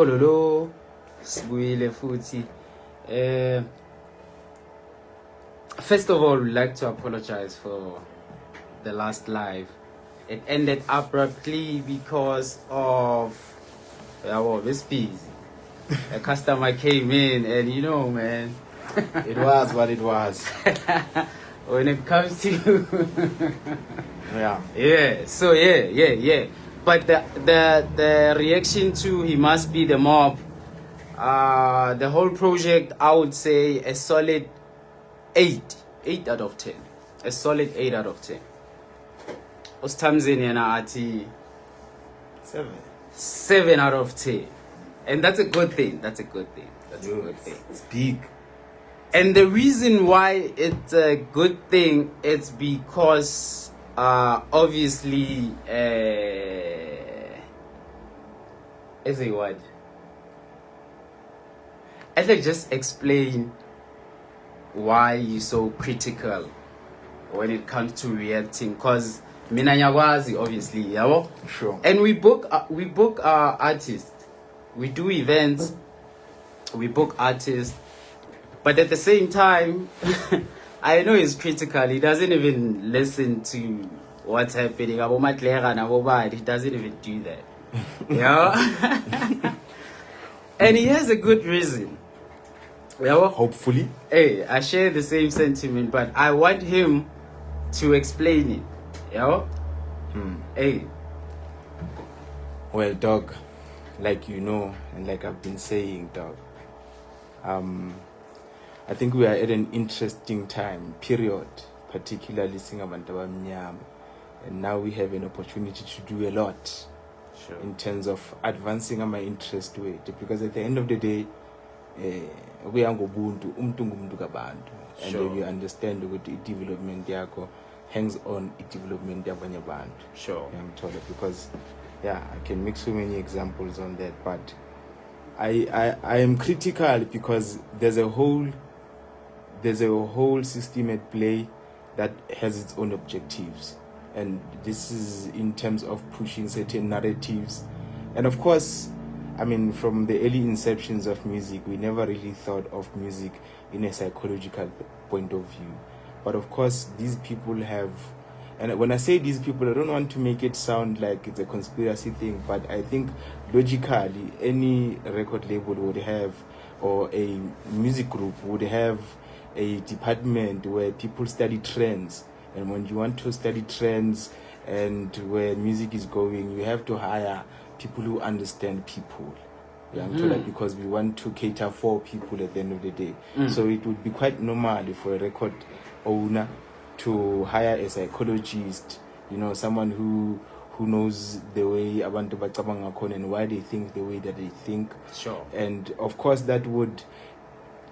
Ololo, sibuyile futhi. First of all, we'd like to apologize for the last live. It ended abruptly because of this busy. A customer came in, and man, it was what it was. When it comes to yeah. So yeah. But the reaction to He Must Be the Mob, the whole project, I would say a solid 8 out of 10. A solid 8 out of 10. Ostamzini na ati 7 out of 10. And that's a good thing. That's a good thing. It's big. And the reason why it's a good thing, it's because obviously as a what? I think just explain why you're so critical when it comes to reacting, because mina nyakwazi obviously, yabo? Sure. And we book artists, we do events, we book artists, but at the same time I know he's critical. He doesn't even listen to what's happening. He doesn't even do that. Yeah. And he has a good reason. Yeah. Hopefully. Hey, I share the same sentiment, but I want him to explain it. Yeah. Hey. Well, dog, like you know, and like I've been saying, dog, I think we are at an interesting time, period, particularly Singabantu Mnyama. And now we have an opportunity to do a lot. Sure. In terms of advancing my interest with it. Because at the end of the day, we are ngobuntu, umntu kabantu. And Sure. you understand what the development yako hangs on the development yabanye bantu. Sure. I'm told it because I can make so many examples on that, but I am critical because there's a whole system at play that has its own objectives, and this is in terms of pushing certain narratives. And of course, I mean, from the early inceptions of music, we never really thought of music in a psychological point of view. But of course, these people have, and when I say these people, I don't want to make it sound like it's a conspiracy thing, but I think logically, any record label would have, or a music group would have a department where people study trends. And when you want to study trends and where music is going, you have to hire people who understand people. Because we want to cater for people at the end of the day. So it would be quite normal for a record owner to hire a psychologist, someone who knows the way abantu bacabanga khona and why they think the way that they think. Sure. And of course that would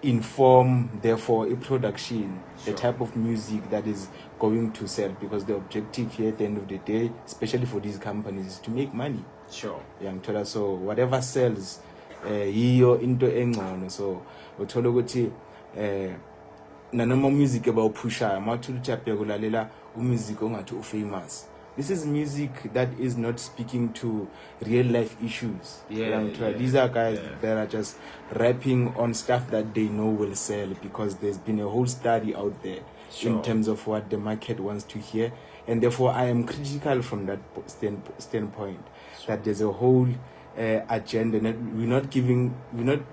inform, therefore, a production, Sure. the type of music that is going to sell, because the objective here at the end of the day, especially for these companies, is to make money. Sure. So whatever sells, yiyo into engcono. So uthola ukuthi nanoma music about pusha mathulu chapya kulalela umusic ongathi famous. This is music that is not speaking to real life issues. These are guys that are just rapping on stuff that they know will sell, because there's been a whole study out there in terms of what the market wants to hear. And therefore I am critical from that standpoint, that there's a whole agenda. We're not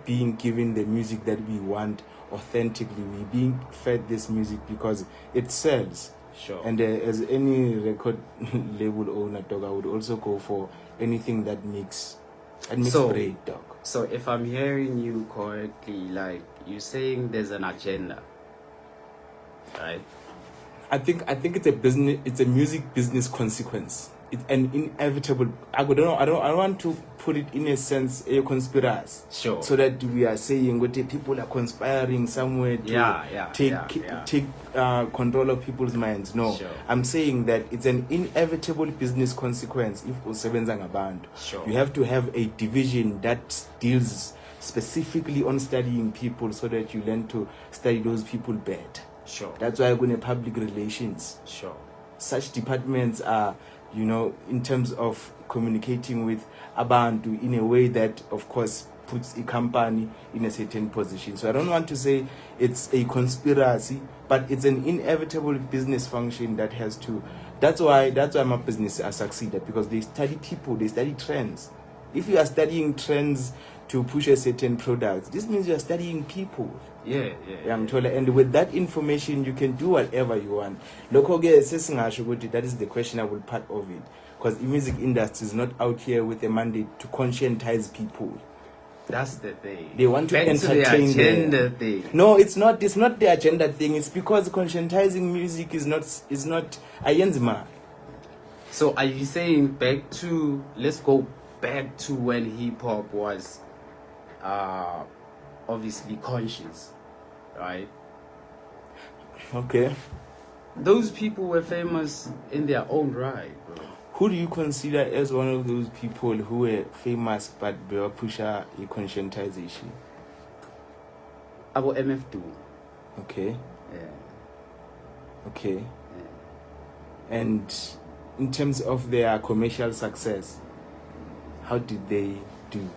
being given the music that we want authentically. We're being fed this music because it sells. Sure. And as any record label owner, dog, I would also go for anything that makes bread, dog. So if I'm hearing you correctly, like you're saying there's an agenda, right? I think it's a business. It's a music business consequence. It's an inevitable. I don't want to put it in a sense a conspiracy. Sure. So that we are saying what people are conspiring somewhere to take control of people's minds. No, Sure. I'm saying that it's an inevitable business consequence. If usebenza ngabantu, Sure. you have to have a division that deals specifically on studying people, so that you learn to study those people better. Sure. That's why I go in public relations. Sure. Such departments are you know, in terms of communicating with abantu in a way that, of course, puts a company in a certain position. So I don't want to say it's a conspiracy, but it's an inevitable business function that has to. That's why my business has succeeded, because they study people, they study trends. If you are studying trends to push a certain product, this means you are studying people. Yeah. And with that information, you can do whatever you want. That is the questionable part of it, because the music industry is not out here with a mandate to conscientize people. That's the thing. They want to Back entertain to the agenda them. thing. No, it's not the agenda thing. It's because conscientizing music is not ayenzima. So are you saying let's go back to when hip hop was obviously conscious, right? Okay. Those people were famous in their own right, bro. Who do you consider as one of those people who were famous but they were pushing a conscientization? About MF2. Okay. Yeah. Okay. Yeah. And in terms of their commercial success, how did they do?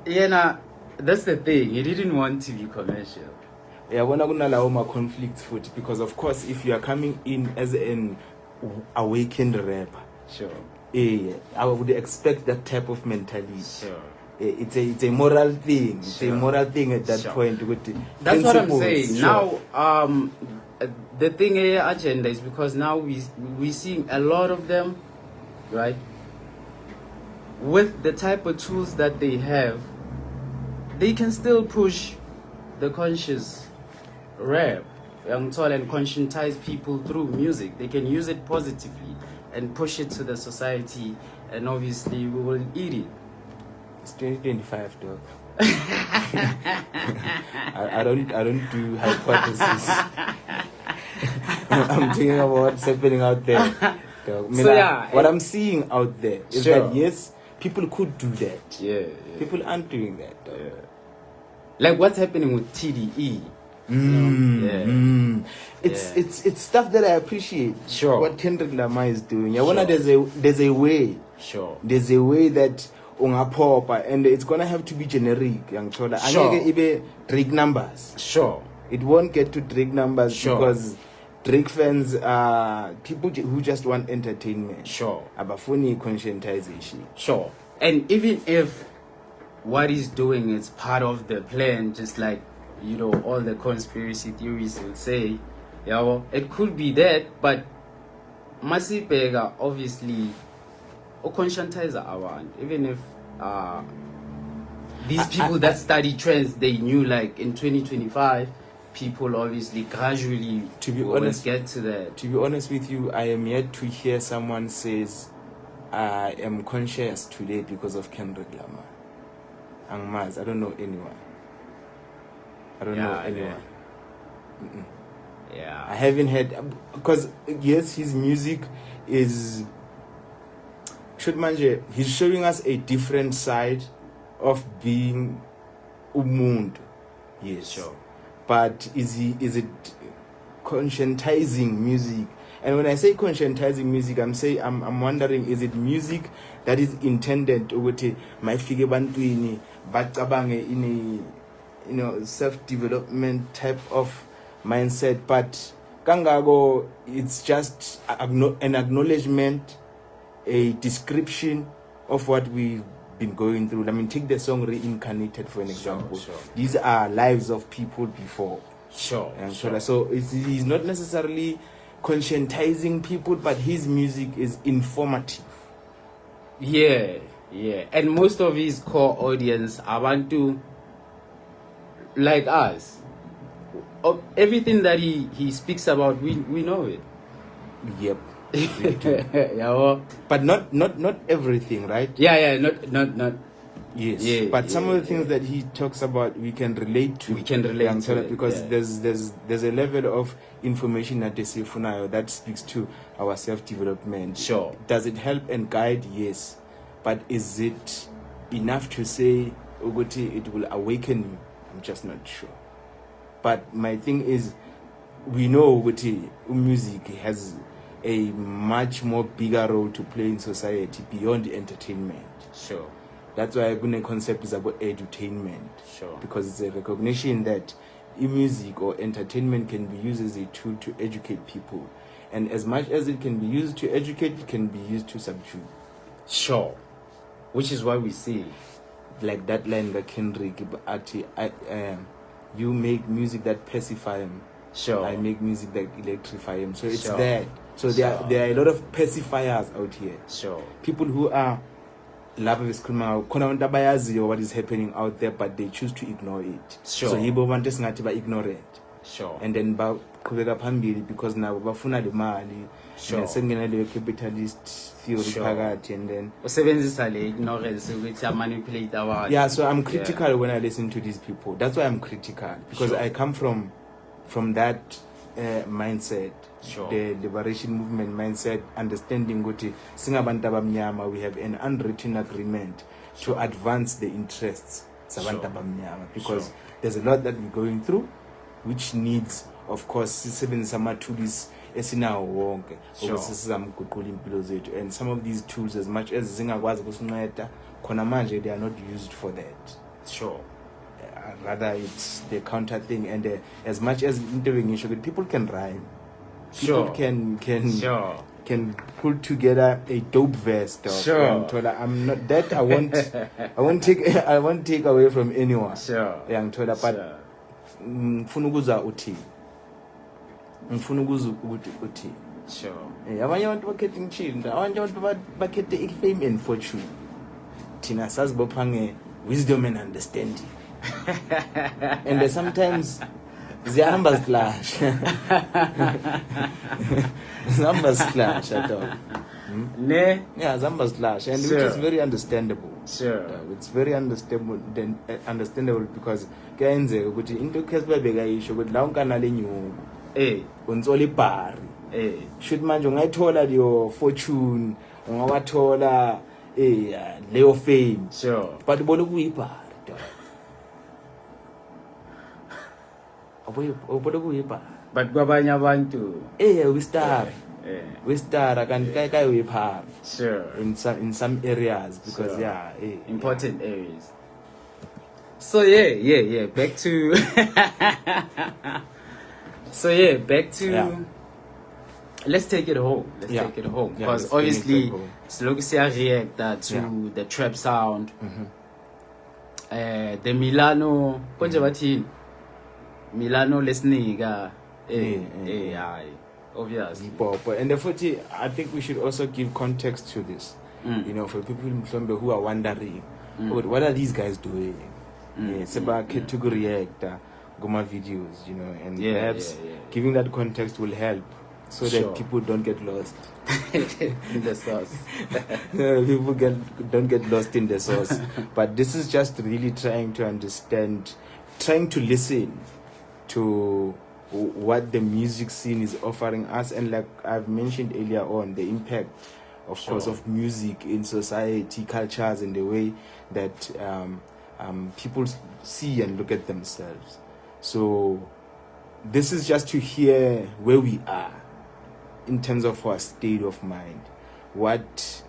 Yeah, that's the thing. He didn't want to be commercial. Yeah, when I'm gonna allow my conflict foot, because of course, if you are coming in as an awakened rapper, Sure. I would expect that type of mentality. Sure. It's a moral thing. It's Sure. a moral thing at that Sure. point. That's what I'm saying. Sure. Now, the thing here, agenda, is because now we seeing a lot of them, right? With the type of tools that they have, they can still push the conscious rap and conscientize people through music. They can use it positively and push it to the society, and obviously we will eat it. It's 2025, dog. I don't do hypotheses. I'm thinking about what's happening out there. Dog. What I'm seeing out there is that yes, people could do that. Yeah. People aren't doing that. Dog. Yeah. Like what's happening with TDE. It's stuff that I appreciate. Sure. What Kendrick Lamar is doing. There's a way. Sure. There's a way that pop, and it's gonna have to be generic. Sure. Drake numbers. Sure. It won't get to Drake numbers because Drake fans are people who just want entertainment. Sure. Abafuni conscientization. Sure. And even if what he's doing is part of the plan, just like, you know, all the conspiracy theories would say, it could be that, but Masipega obviously a conscientizer around, even if these people that study trends, they knew like in 2025 people obviously gradually get to that. To be honest with you, I am yet to hear someone says I am conscious today because of Kendrick Lamar. I don't know anyone. I don't know anyone. Yeah. I haven't heard, because yes, his music is he's showing us a different side of being umuntu. Yes. Sure. But is it conscientizing music? And when I say conscientizing music, I'm wondering, is it music that is intended to my figure bantwini bakabange in a self-development type of mindset, but kangago it's just an acknowledgement, a description of what we've been going through. I mean, take the song Reincarnated for an example. Sure. These are lives of people before. Sure. So he's not necessarily conscientizing people, but his music is informative. Yeah. And most of his core audience are Bantu like us. Everything that he speaks about, we know it. Yep. But not everything, right? Not. Yes. Yeah, but some of the things that he talks about, we can relate to. Because there's a level of information that they say Funayo that speaks to our self-development. Sure. Does it help and guide? Yes. But is it enough to say Ogoti it will awaken you? I'm just not sure. But my thing is, we know that music has a much more bigger role to play in society beyond entertainment. Sure. That's why the concept is about edutainment. Sure. Because it's a recognition that music or entertainment can be used as a tool to educate people. And as much as it can be used to educate, it can be used to subdue. Sure. Which is why we see. Like that line that Kendrick, you make music that pacify him. Sure. I make music that electrify him. So it's Sure. that. So there are a lot of pacifiers out here. Sure. People who are what is happening out there, but they choose to ignore it. Sure. So yibo bantu esingathi ba ignorant. Sure. And then baqhubeka phambili because nabo bafuna le mali. Sure. Sengena le capitalist theory Sure. phakathi, and then usebenzisa le ignorance ukuthi manipulate abantu. yeah, so I'm critical when I listen to these people. That's why I'm critical, because Sure. I come from that mindset. Sure. The liberation movement mindset, understanding ukuthi singabantu abamnyama, we have an unwritten agreement to advance the interests zabantu Sure. abamnyama, because Sure. there's a lot that we're going through which needs, of course, sisebenzisa ama-tools esinawo wonke Sure. ukuthi sizamguqula impilo zethu, and some of these tools, as much as zingakwazi ukusinceda khona manje, they are not used for that. Sure. Rather it's the counter thing, and as much as people can rhyme, Sure. people Sure. can put together a dope verse, dog. Sure. I'm not that. I won't take away from anyone. Sure. Yeah, but Sure. ngifuna ukuzwa uthi Sure. abanye abantu bakhethe ngitshinda, abanye abantu bakhethe i-fame and fortune, thina sazibopha nge-wisdom and understanding. And sometimes zihamba ziclash. Zihamba ziclash at all. Ne? Yeah, zihamba ziclash, and Sure. which is very understandable. Sure. It's very understandable because kuyenzeka ukuthi into khesibabeka yisho ukuthi la unkana lenyuko unzola ibhari. Should manje ungayithola leyo fortune, ungawathola leyo fame. Sure. But ubona kuyibhari. But kwabanye abantu We start kanti kai uyiphara. Sure. In some areas, because Sure. Important areas. So yeah. Back to back to Yeah. let's take it home. Let's Yeah. take it home. Yeah, Because let's bring it obviously back home. Slokusia react that to Yeah. the trap sound. The Milano konje bathini? Milano lesnika. Obvious. And therefore, I think we should also give context to this. You know, for people in Mhlombe who are wondering, what are these guys doing? It's about to react, Goma videos, you know, and perhaps giving that context will help so Sure. that people don't get lost. In the sauce. People don't get lost in the sauce. But this is just really trying to understand, trying to listen to what the music scene is offering us, and like I've mentioned earlier on, the impact, of Sure. course, of music in society, cultures, and the way that people see and look at themselves. So this is just to hear where we are in terms of our state of mind, what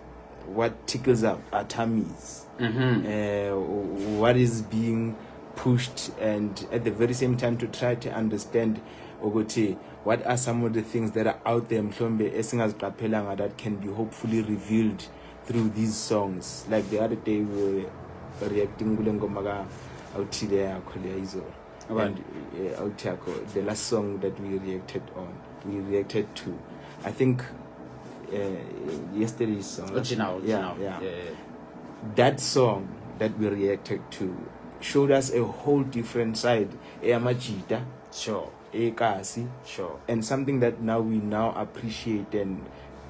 tickles our tummies, what is being pushed, and at the very same time to try to understand ukuthi what are some of the things that are out there mhlombe esingaziqaphelanga that can be hopefully revealed through these songs. Like the other day we were reacting kule ngoma ka awuthile yakho leya izolo, and awuthakho, the last song that we reacted to, I think yesterday's song, Original. Yeah. That song that we reacted to showed us a whole different side, Majida, Sure. Kasi, Sure. and something that we now appreciate and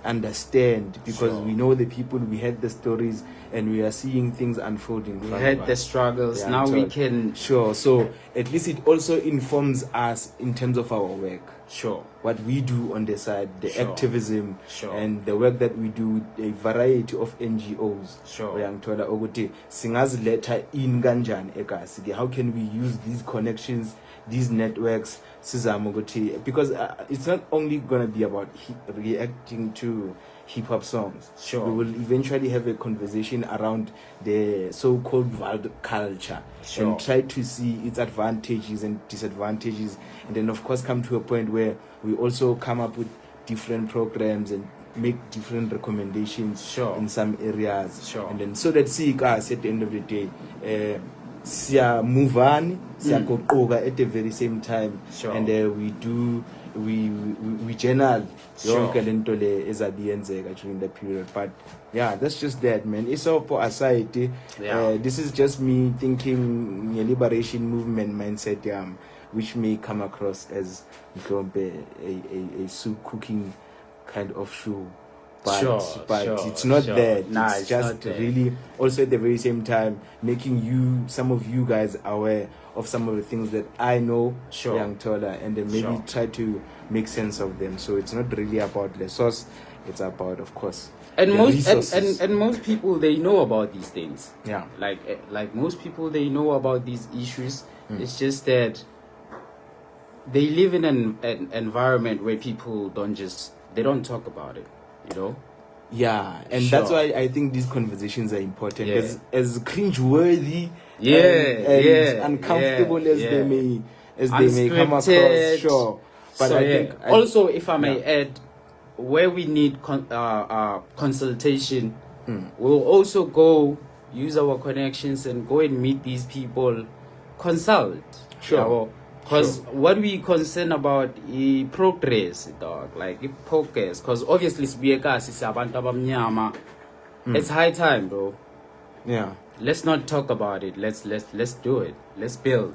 understand, because Sure. we know the people, we had the stories, and we are seeing things unfolding. We had the struggles. Now we can. Sure. So at least it also informs us in terms of our work. Sure. What we do on the side, the Sure. activism, Sure. and the work that we do with a variety of NGOs. Sure. Uyangithola ukuthi singazileta in kanjani eKasi. How can we use these connections these networks sizama ukuthi, because it's not only gonna be about reacting to hip-hop songs. Sure. We will eventually have a conversation around the so-called wild culture. Sure. And try to see its advantages and disadvantages, and then of course come to a point where we also come up with different programs and make different recommendations. Sure. In some areas. Sure. And then so that guys at the end of the day, siya move on, siya goqoka at the very same time. Sure. And we journal Sure. yonke lento le ezabiyenzeka during the period. But yeah, that's just that, man. It's all for aside. Yeah. This is just me thinking a liberation movement mindset, which may come across as a soup cooking kind of show. But it's not that. Nah, it's just not that. really also at the very same time making some of you guys aware of some of the things that I know, Sure. Young Tola, and then maybe Sure. try to make sense of them. So it's not really about the source, it's about, of course, And the most resources. and most people, they know about these things. Yeah. Like most people, they know about these issues. It's just that they live in an environment where people they don't talk about it, you know. Yeah, and Sure. that's why I think these conversations are important. Yeah. As cringe-worthy Yeah, and yeah, uncomfortable yeah, as yeah. they may come across, Unscripted. sure. But So, I yeah. think Also, if I may add, where we need consultation, we'll also go use our connections and go and meet these people, consult. Sure. Because what we concern about is progress, dog, like progress. Because obviously, it's high time, bro. yeah. Let's not talk about it. Let's do it. Let's build.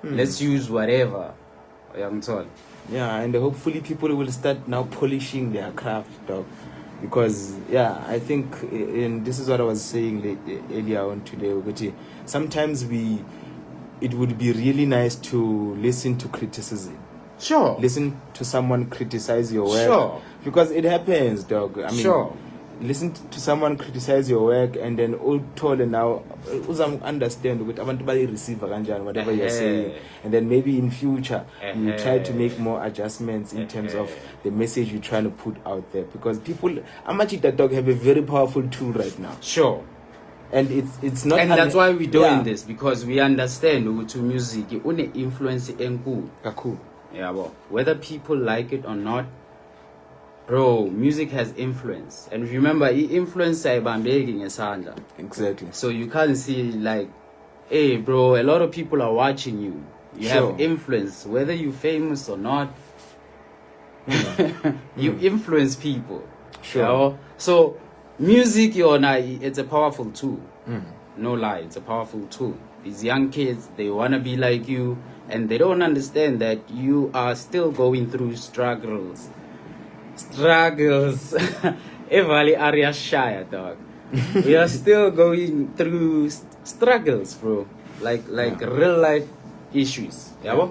Let's use whatever. Young Tol. Yeah, and hopefully people will start now polishing their craft, dog. Because, yeah, I think, and this is what I was saying earlier on today, Uguti, sometimes it would be really nice to listen to criticism. Sure. Listen to someone criticize your work. Sure. Because it happens, dog. I mean, Sure. listen to someone criticize your work and then all told and now understand what abantu receive whatever you're saying, and then maybe in future you try to make more adjustments in terms of the message you're trying to put out there, because people that dog have a very powerful tool right now. Sure. And it's not, And that's why we're doing Yeah. this, because we understand to music une influence enkulu. Kaku. Yeah, well, whether people like it or not, bro, music has influence. And remember, influence ibambeki ngesandla. Exactly. So you can't see like, hey, bro, a lot of people are watching you. You Sure. have influence, whether you're famous or not. You influence people. Sure. You know? So music, it's a powerful tool. No lie, it's a powerful tool. These young kids, they want to be like you, and they don't understand that you are still going through struggles. Evali area Shire, dog. We are still going through struggles, bro. Like real life issues. Yeah.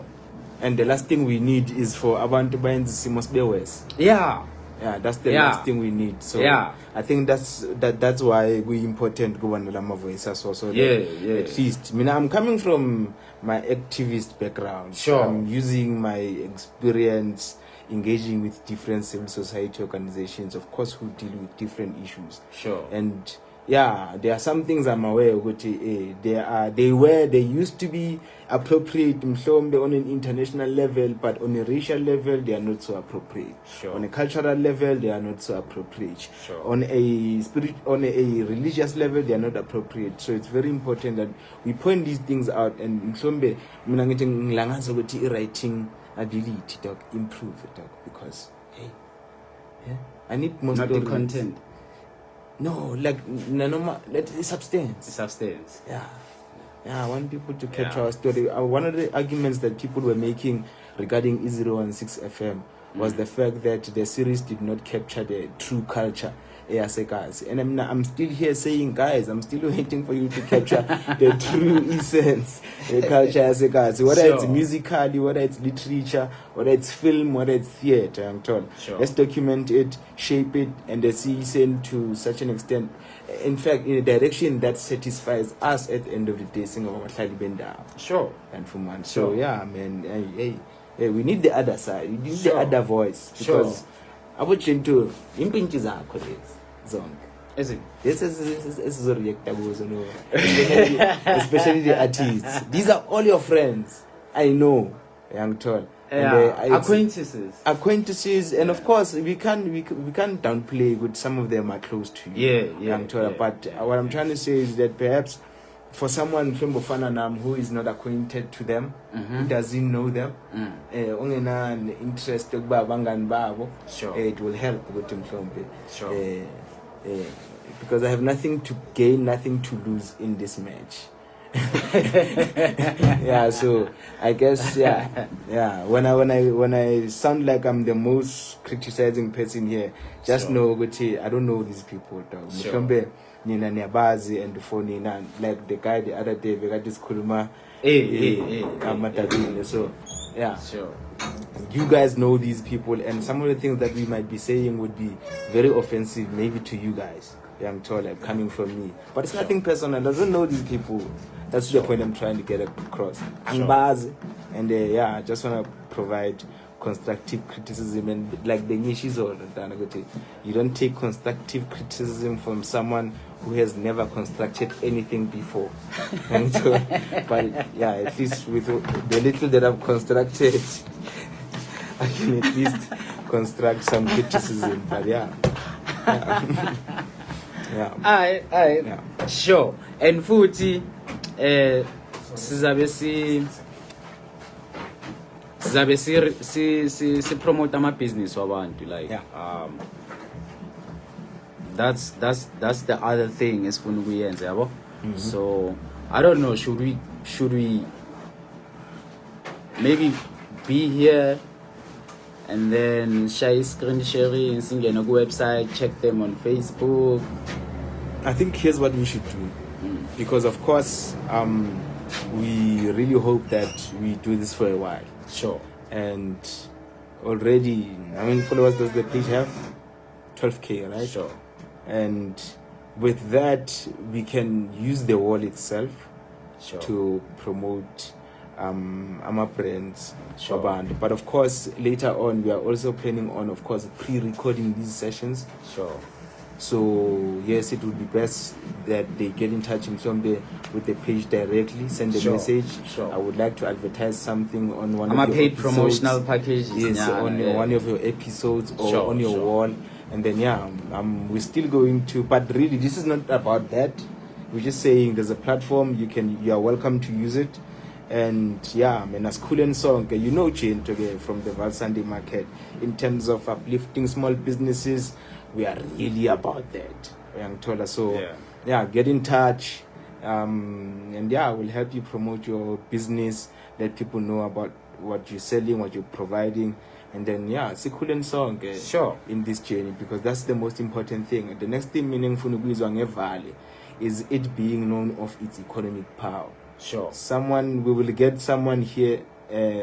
And the last thing we need is for abantu bayenzi must be worse. Yeah. Yeah, that's the Yeah. last thing we need. So Yeah. I think that's why we important go and lama voice as well. So Yeah, that yeah. at least, I mean, I'm coming from my activist background. Sure. I'm using my experience engaging with different civil society organizations, of course, who deal with different issues. Sure. And yeah, there are some things I'm aware of. They used to be appropriate mhlawumbe on an international level, but on a racial level they are not so appropriate. Sure. On a cultural level they are not so appropriate. Sure. On a religious level they are not appropriate. So it's very important that we point these things out, and mhlawumbe mina ngithi ngilangaza ukuthi i-writing ability dog improve dog, because hey, yeah, I need more Not the stories. content. No, like the substance. The substance. Yeah, I want people to capture Yeah. our story. One of the arguments that people were making regarding E016 FM was the fact that the series did not capture the true culture eyasekazi. And I'm still here saying, guys, I'm still waiting for you to capture the true essence, the culture yasekazi, whether it's musically, whether it's literature, whether it's film, whether it's theater. I'm told. Let's document it, shape it, and see it to such an extent. In fact, in a direction that satisfies us at the end of the day. Sure. And from one. So yeah, man. Hey, we need the other side. We need the other voice, because abochinto impinchi zakho lezi zonke. Is it? This is a reactable, especially the artists. These are all your friends. I know, young tall. Acquaintances, and of course we can't downplay with some of them are close to you. But what I'm trying to say is that perhaps for someone who is not acquainted to them, who doesn't know them, interest it will help with him. Because I have nothing to gain, nothing to lose in this match. So I guess when I sound like I'm the most criticizing person here, just know I don't know these people though. And phone like the guy the other day we got this kuluma so you guys know these people, and some of the things that we might be saying would be very offensive maybe to you guys. I'm told, like, coming from me, but it's nothing personal. I don't know these people. That's the point I'm trying to get across. And I just want to provide constructive criticism, and like the Nishi's all you don't take constructive criticism from someone who has never constructed anything before. And so, but at least with the little that I've constructed, I can at least construct some criticism. But sure. And futhi sizabe si promote ama business wabantu, like that's the other thing esifuna ukuyenza yabo. So I don't know, should we maybe be here and then share screen sharing, singena ku website, check them on Facebook? I think here's what we should do, because of course we really hope that we do this for a while. Sure. And already, how many followers does the page have? 12K, right? Sure. And with that, we can use the wall itself to promote our brands. Sure. But of course, later on, we are also planning on, of course, pre-recording these sessions. Sure. So yes, it would be best that they get in touch with the page directly, send a message. Sure. I would like to advertise something on one of your paid episodes. Promotional packages. Yes, on one of your episodes or on your wall. And then we're still going to, but really this is not about that. We're just saying there's a platform, you are welcome to use it. And as cool and song, chain together from the Val Sunday market in terms of uplifting small businesses. We are really about that. So get in touch, and we'll help you promote your business, let people know about what you're selling, what you're providing, and then it's a cool and song in this journey, because that's the most important thing. The next thing meaningful is it being known of its economic power. Sure. We will get someone here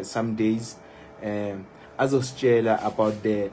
some days as Australia about the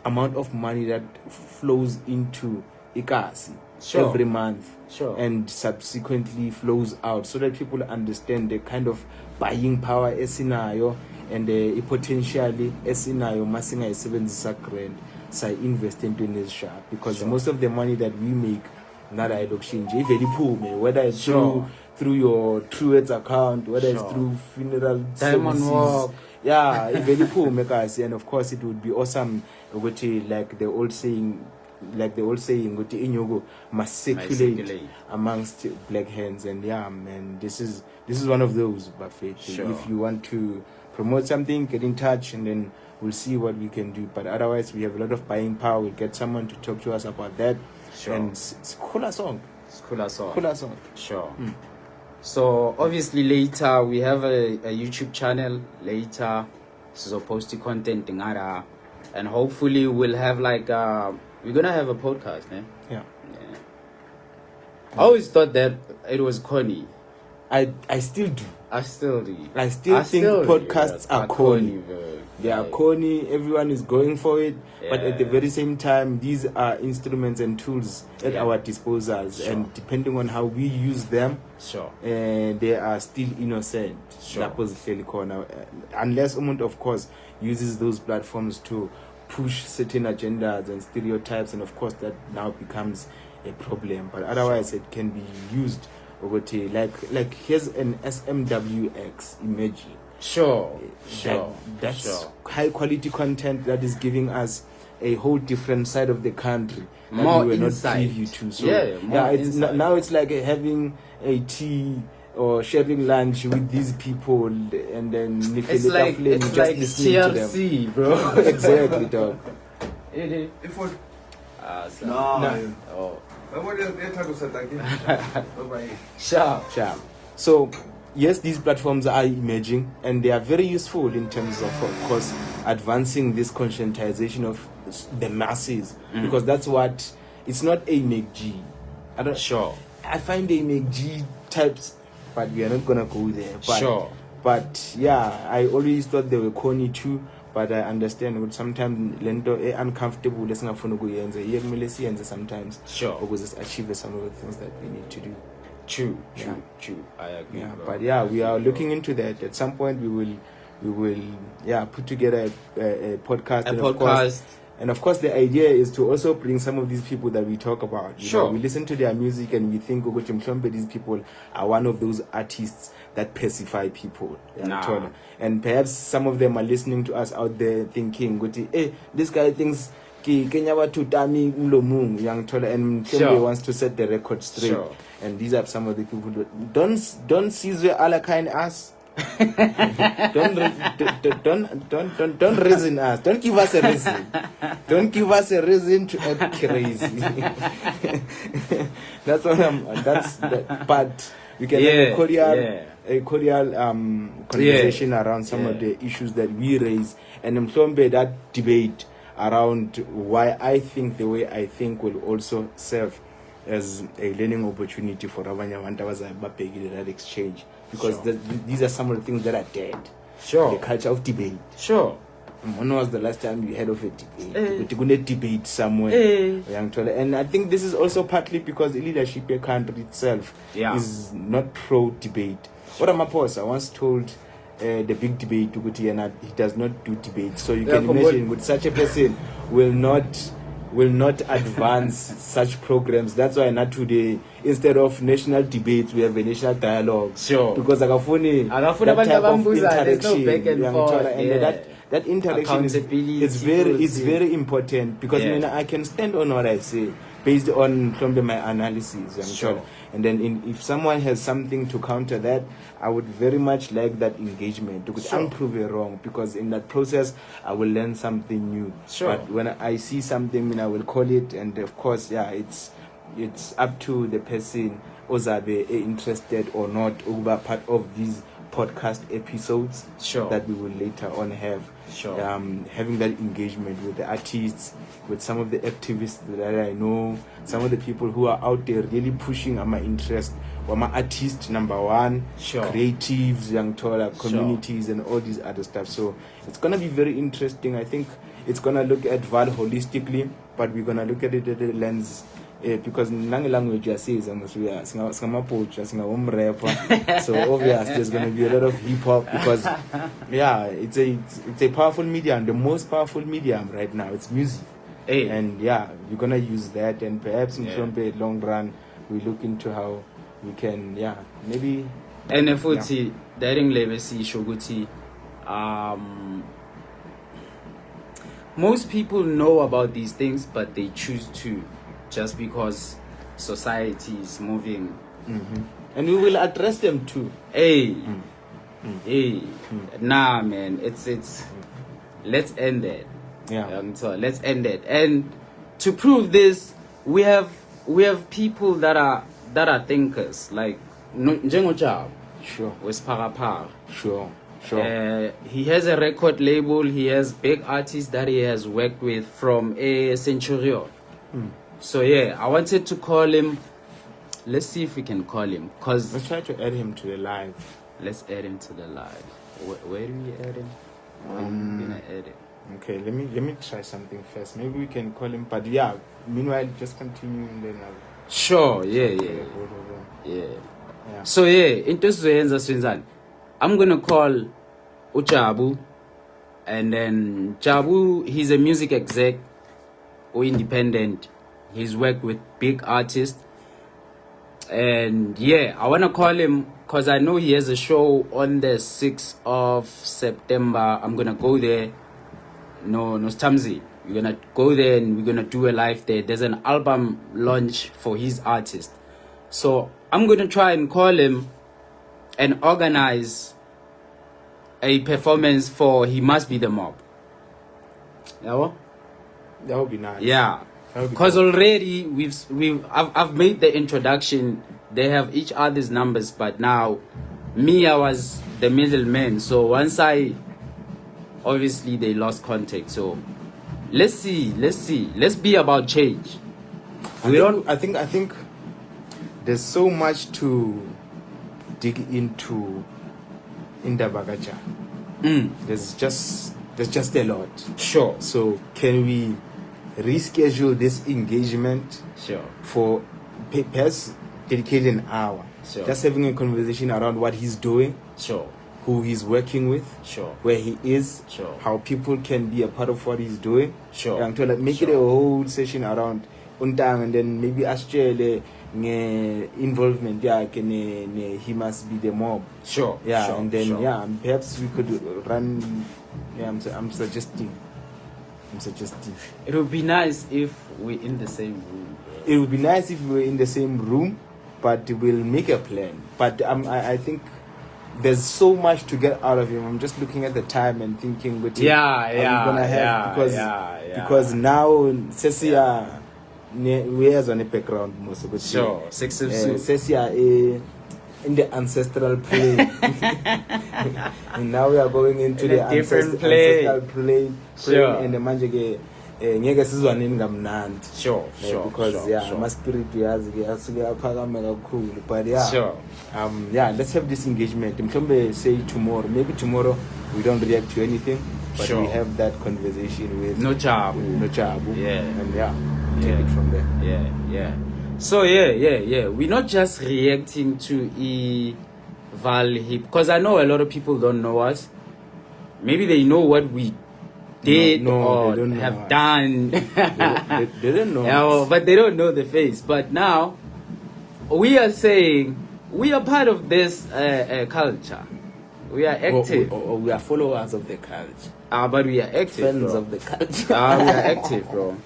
amount of money that flows into Ikasi every month, and subsequently flows out, so that people understand the kind of buying power esinayo and the potentially esinayo masinga isebenzisa grand sa invest into this, because most of the money that we make nada exchange whether it's through your Truewords account, whether it's through funeral services. And of course it would be awesome, like the old saying, Inyogo must circulate amongst black hands. And man, this is one of those, Buffett. If you want to promote something, get in touch, and then we'll see what we can do. But otherwise, we have a lot of buying power. We'll get someone to talk to us about that. And it's cooler song. Sure. So obviously later we have a YouTube channel. Later, so post content and hopefully we'll have like We're gonna have a podcast, eh? Yeah. I always thought that it was corny. I still do. I still do. I still think podcasts are corny. Bro. They are corny. Everyone is going for it, but at the Yeah. very same time, these are instruments and tools at Yeah. our disposals, Sure. and depending on how we use them, Sure. they are still innocent. Sure. Lapho zihleli khona. Unless umuntu, of course, uses those platforms to push certain agendas and stereotypes, and of course that now becomes a problem. But otherwise, it can be used. Like here's an SMWX image. Sure. Sure. That's sure. high quality content that is giving us a whole different side of the country that More we were insight. not privy to. So More it's insight. now it's like having a tea or sharing lunch with these people, and then It's like listening to them. TLC, bro. Exactly, dog. If what? So- No. Oh. Sharp. So, yes, these platforms are emerging, and they are very useful in terms of course, advancing this conscientization of the masses, because that's what it's not a make G. Sure. I find a make G types, but we are not gonna go there. But, Sure. But yeah, I always thought they were corny too. But I understand that sometimes lento uncomfortable lesingafuna ukuyenza iyekumele siyenze sometimes. Sure. Because achieve some of the things that we need to do. True. Yeah. I agree. Yeah, bro. but yeah, we are looking into that. At some point, we will put together a podcast. And of course, the idea is to also bring some of these people that we talk about. You Sure. know, we listen to their music and we think, these people are one of those artists that pacify people. Nah. And perhaps some of them are listening to us out there thinking, hey, this guy thinks Kenya watu tami mlomung young tola, and Sure. wants to set the record straight. Sure. And these are some of the people who don't seize ala kind us. don't reason us. Don't give us a reason. Don't give us a reason to act crazy. That's what but we can have a cordial conversation around some of the issues that we raise, and mhlombe that debate around why I think the way I think will also serve as a learning opportunity for abanye abantu abazababhekile that exchange, because these are some of the things that are dead. Sure. The culture of debate. Sure. When was the last time you heard of a debate? A debate somewhere. And I think this is also partly because the leadership of the country itself is not pro-debate. What Ramaphosa once told the big debate, he does not do debate. So you can imagine with such a person will not advance such programs. That's why not today, instead of national debates, we have a national dialogue. Sure. Because that type of interaction, back and forth. That interaction is very important, because I can stand on what I say based on my analysis. Sure. And then if someone has something to counter that, I would very much like that engagement to unprove it wrong, because in that process I will learn something new. Sure. But when I see something, I will call it, and of course, it's up to the person ozabe interested or not over part of these podcast episodes that we will later on have. Sure. Having that engagement with the artists, with some of the activists that I know, some of the people who are out there really pushing my interest. My artist number one, creatives, young taller communities, and all these other stuff. So it's gonna be very interesting. I think it's gonna look at VAL holistically, but we're gonna look at it at the lens. Because Nangi language says so obviously there's going to be a lot of hip hop, because it's a powerful medium, the most powerful medium right now. It's music, and we're going to use that, and perhaps in the long run we look into how we can maybe. And if we daring legacy shoguti, most people know about these things, but they choose to, just because society is moving. And we will address them too. Nah, man, it's let's end it. So let's end it. And to prove this, we have people that are thinkers, like Njengoja. Sure. With Parapar. Sure. He has a record label. He has big artists that he has worked with, from a Centurion. So yeah, I wanted to call him. Let's see if we can call him, cause Let's try to add him to the live. let's add him to the live. Where do we add him? I'm gonna add it. Okay, let me try something first. Maybe we can call him, but yeah. Meanwhile, just continue and then I'll Sure, yeah. hold over. Yeah. So yeah, into sizoyenza swenzani. I'm gonna call Ujabu, and then Jabu, he's a music exec or independent. He's worked with big artists. And yeah, I wanna call him because I know he has a show on the 6th of September. I'm gonna go there. No, Stamzi. We're gonna go there and we're gonna do a live there. There's an album launch for his artist. So I'm gonna try and call him and organize a performance for He Must Be the Mob. Yeah, That would be nice. yeah. That would be Because cool. already I've made the introduction. They have each other's numbers, but now me, I was the middleman. So once obviously they lost contact. So let's see. Let's be about change. I think there's so much to dig into in the Bagaja. There's just a lot. Sure. So can we reschedule this engagement Sure. for perhaps dedicate an hour? Sure. Just having a conversation around what he's doing, Sure. who he's working with, Sure. where he is, Sure. how people can be a part of what he's doing. Sure. And to like make it a whole session around Untang, and then maybe Australia involvement. Yeah, he must be the mob. Sure. Yeah, Sure. and then Sure. and perhaps we could run. Yeah, I'm suggesting. It would be nice if we're in the same room. It would be nice if we were in the same room, but we'll make a plan. But I think there's so much to get out of him. I'm just looking at the time and thinking, what are we gonna have? Because now Cecia wears on the background most of the Sure. 6 of soup. Cecia in the ancestral plane. And now we are going into In the a different plane. ancestral plane. Sure. And the manje ngeke sizwane ngamnandi. Sure. Because sure. my spirit asuke aphakame kakhulu, but yeah. Sure. Let's have this engagement. Mhlawumbe say tomorrow. Maybe tomorrow we don't react to anything, but Sure. we have that conversation with No job. Nochabu. Yeah. And take it from there. Yeah. So yeah. We're not just reacting to Val Hip, because I know a lot of people don't know us. Maybe they know what we did No, or they don't know have us. done. They don't know. Yeah, us. but they don't know the face. But now we are saying we are part of this culture. We are active. Or we are followers of the culture. But we are active, Fans bro. of the culture. We are active, bro.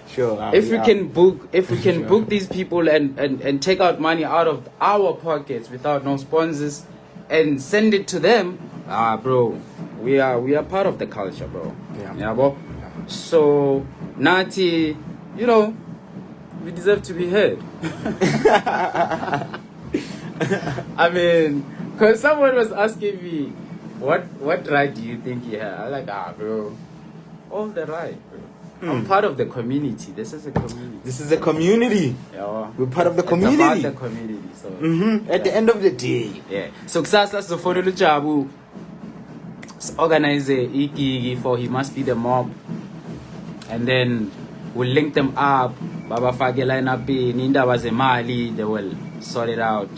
Sure. If we can Sure. book these people and take out money out of our pockets without no sponsors and send it to them, bro, we are part of the culture, bro. Yeah. Bro. So Nati, we deserve to be heard. I mean, because someone was asking me, what right do you think he had? I'm like, bro, all the right, bro. I'm part of the community. This is a community. This is a community. Yeah. We're part of the It's community. about the community. So At the end of the day. yeah. So kusasa sizofonela uJabu. Organize a gig for He Must Be the Mob. And then we'll link them up. Baba fake line up indaba zemali, they will sort it out.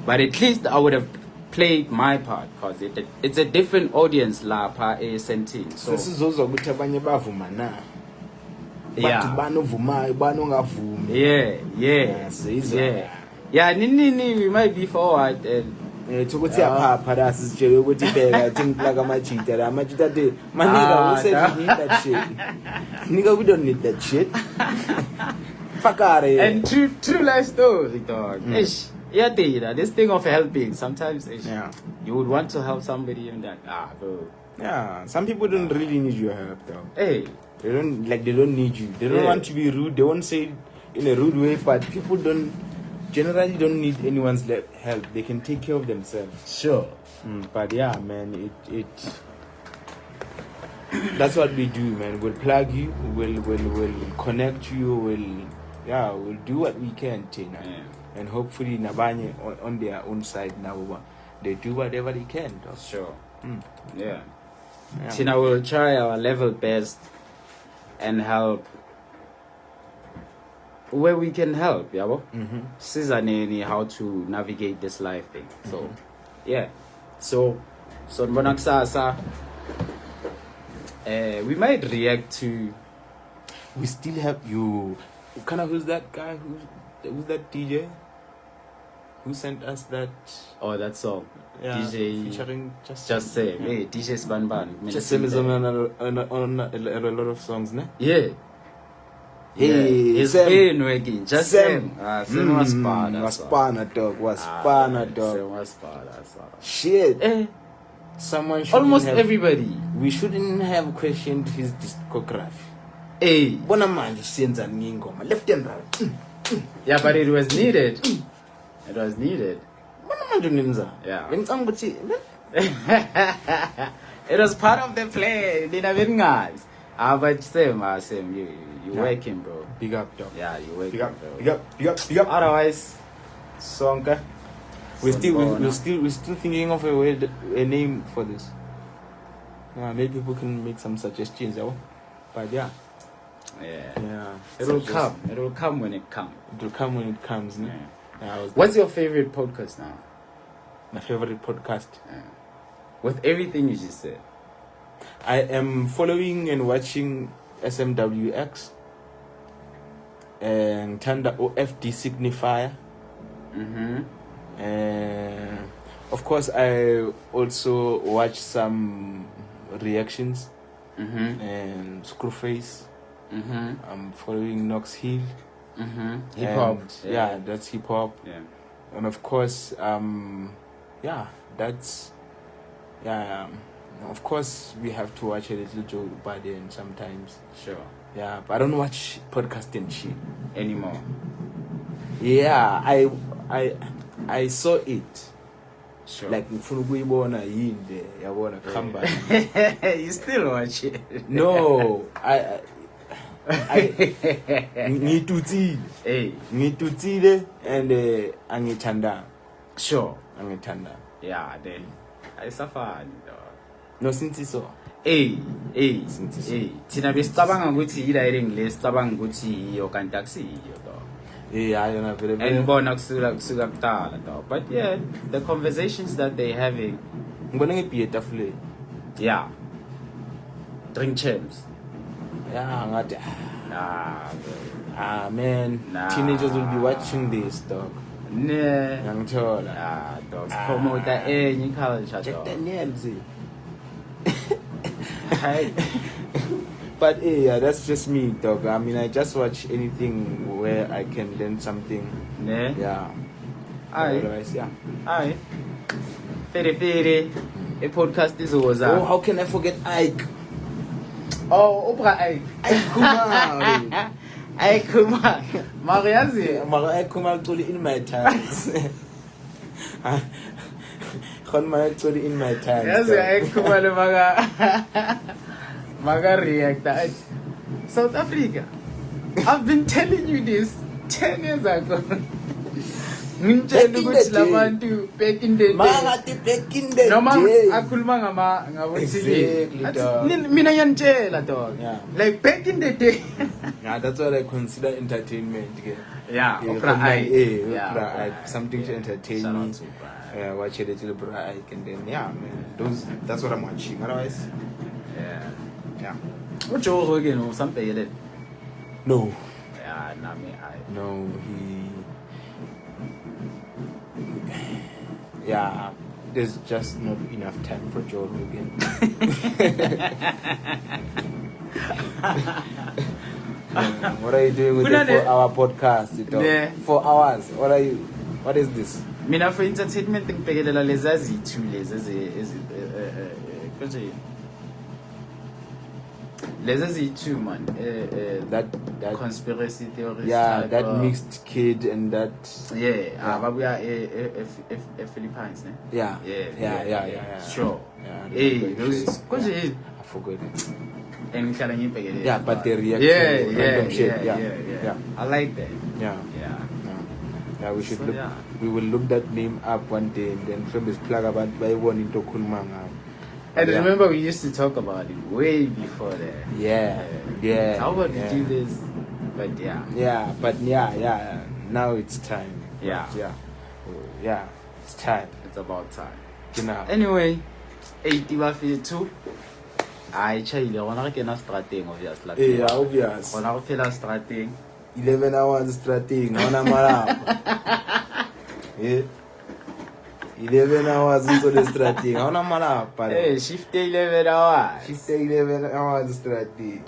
But at least I would have played my part because it's a different audience lapha eSentin. So Sesizozwa ukuthi abanye bavuma na. Yeah. Bathi banovumayo banongavumi. Yeah, nini we might be forward and Ukuthi yaphapha la sisitshele ukuthi bheka athi ngiplaka amajita la amajita athi maniga we said we need that shit. Nigga, we don't need that shit. Fakare. and true life story, dog. Ish. Yeah, this thing of helping sometimes Yeah. you would want to help somebody and that bro. Yeah, some people don't really need your help though. Hey, They don't need you. They don't Yeah. want to be rude. They won't say it in a rude way, but people generally don't need anyone's help. They can take care of themselves. sure. But yeah, man, it that's what we do, man. We'll plug you, we'll connect you, we'll do what we can, Tina. Yeah. And hopefully Nabanye on their own side now, they do whatever they can, dog. Sure. Mm. Yeah. Yeah. Tina will try our level best and help where we can help, yabo. Sizaneni how to navigate this life thing. So, yeah. So mbona kusasa we might react to. We still have you. Who's that guy? Who's that DJ? Who sent us that? Oh, that song. Yeah, DJ featuring Just Say. Yeah. Hey, DJ Spanban. Just Say is on a lot of songs, ne? Yeah. Hey, it's Sam. been working. Just Sam. Sam was spa. Was Spana dog. Sam was spa. That's all. Shit. Someone should Almost everybody. We shouldn't have questioned his discography. Hey. Bona manje siyenza ngingoma left and right. Yeah, but it was needed. It was needed. Bona manje nenza. Yeah. Ngicanga ukuthi it was part of the play. Dina vingas. But Sam, you working, bro. Big up, dog. Yeah, you working, Big up. Otherwise, Sonka. We're still thinking of a name for this. Maybe people can make some suggestions, but yeah. It'll come. It'll come when it comes. It'll come when it comes. Yeah. Yeah, What's your favorite podcast now? my favorite podcast? With everything you just said. I am following and watching SMWX and Tanda OFD Signifier. And of course, I also watch some reactions and Screwface. I'm following Knox Hill. Hip hop. Yeah, that's hip hop. Yeah. And of course, of course, we have to watch a little Joe Biden sometimes. Sure. Yeah, but I don't watch podcasting shit Anymore. Yeah, I saw it. Sure. Like Funuguyibona yinde, yabona khamba. You still watch it? No, I ngitutsile. Hey. Ngitutsile and angithanda. Sure. Angithanda. Yeah, then I suffered. No since so. Hey. Thina besicabanga ukuthi yila English, sicabanga ukuthi iyo kanti akusiyo dog. Yeah, you know, very And bona kusuka kudala dog. But yeah, the conversations that they having. ngibona ngebhiye etafuleni. Yeah. Drink champs. Yeah, ngathi Nah, man, Nah. teenagers will be watching this dog. nah. Ngangithola. Dogs promote enye culture Jack dog. Daniels. Hey. But yeah, that's just me, dog. I mean, I just watch anything where I can learn something. Ne? Yeah. Aye. Otherwise, yeah. Aye. Fere. A podcast is over. Oh, how can I forget Ike? Oh, Oprah Ike. Ike Kumar. Ike Kumar. Mariazi. Ike Kumar told it in my times. In my times. Yes, Ike Kumar maga react. South Africa. I've been telling you this 10 years ago. Ngitshela ukuthi labantu back in the day. Back in the day. Noma akhuluma Exactly, dog. mina yanitshela dog. Yeah. Like back in the day. Yeah, that's what I consider entertainment. Yeah, Yeah, Oprah Ike. Oprah Ike. Something to entertain Shout me. out to Oprah Ike. Watch a little Oprah Ike and then man, that's what I'm watching. Otherwise, yeah. What Joe Rogan or something like that? No, Yeah, Nami I. no, yeah. There's just not enough time for Joe Rogan. What are you doing with the 4-hour podcast? Yeah. 4 hours. What is this? Mina for entertainment ngibhekelela lezi azithu lezi konje lezi azithu man That conspiracy theories yeah, that mixed kid and that ababuya Philippines ne yeah. yeah Sure. sure Yeah, hey very those sure. konje forgot it. And Yeah, but they react yeah, to yeah, random shit. yeah, Yeah, yeah. yeah. I like that. Yeah. Yeah. Yeah, we should So, look. yeah. We will look that name up one day, and then from this plug about by one into Kulmanga. And remember, we used to talk about it way before that. Yeah. How about yeah. we do this? But yeah. Yeah, but yeah. Now it's time. Yeah. But yeah. It's time. It's about time. Genau. Anyway, 80 ba 2. I chaile gona re kena strateng obviously. Yeah, obvious. Gona go fela strateng. 11 hours stratting. Hona malapa. Yeah. 11 hours into the stratting. Hona malapa. Hey, shift 11 hours. Shift 11 hours stratting.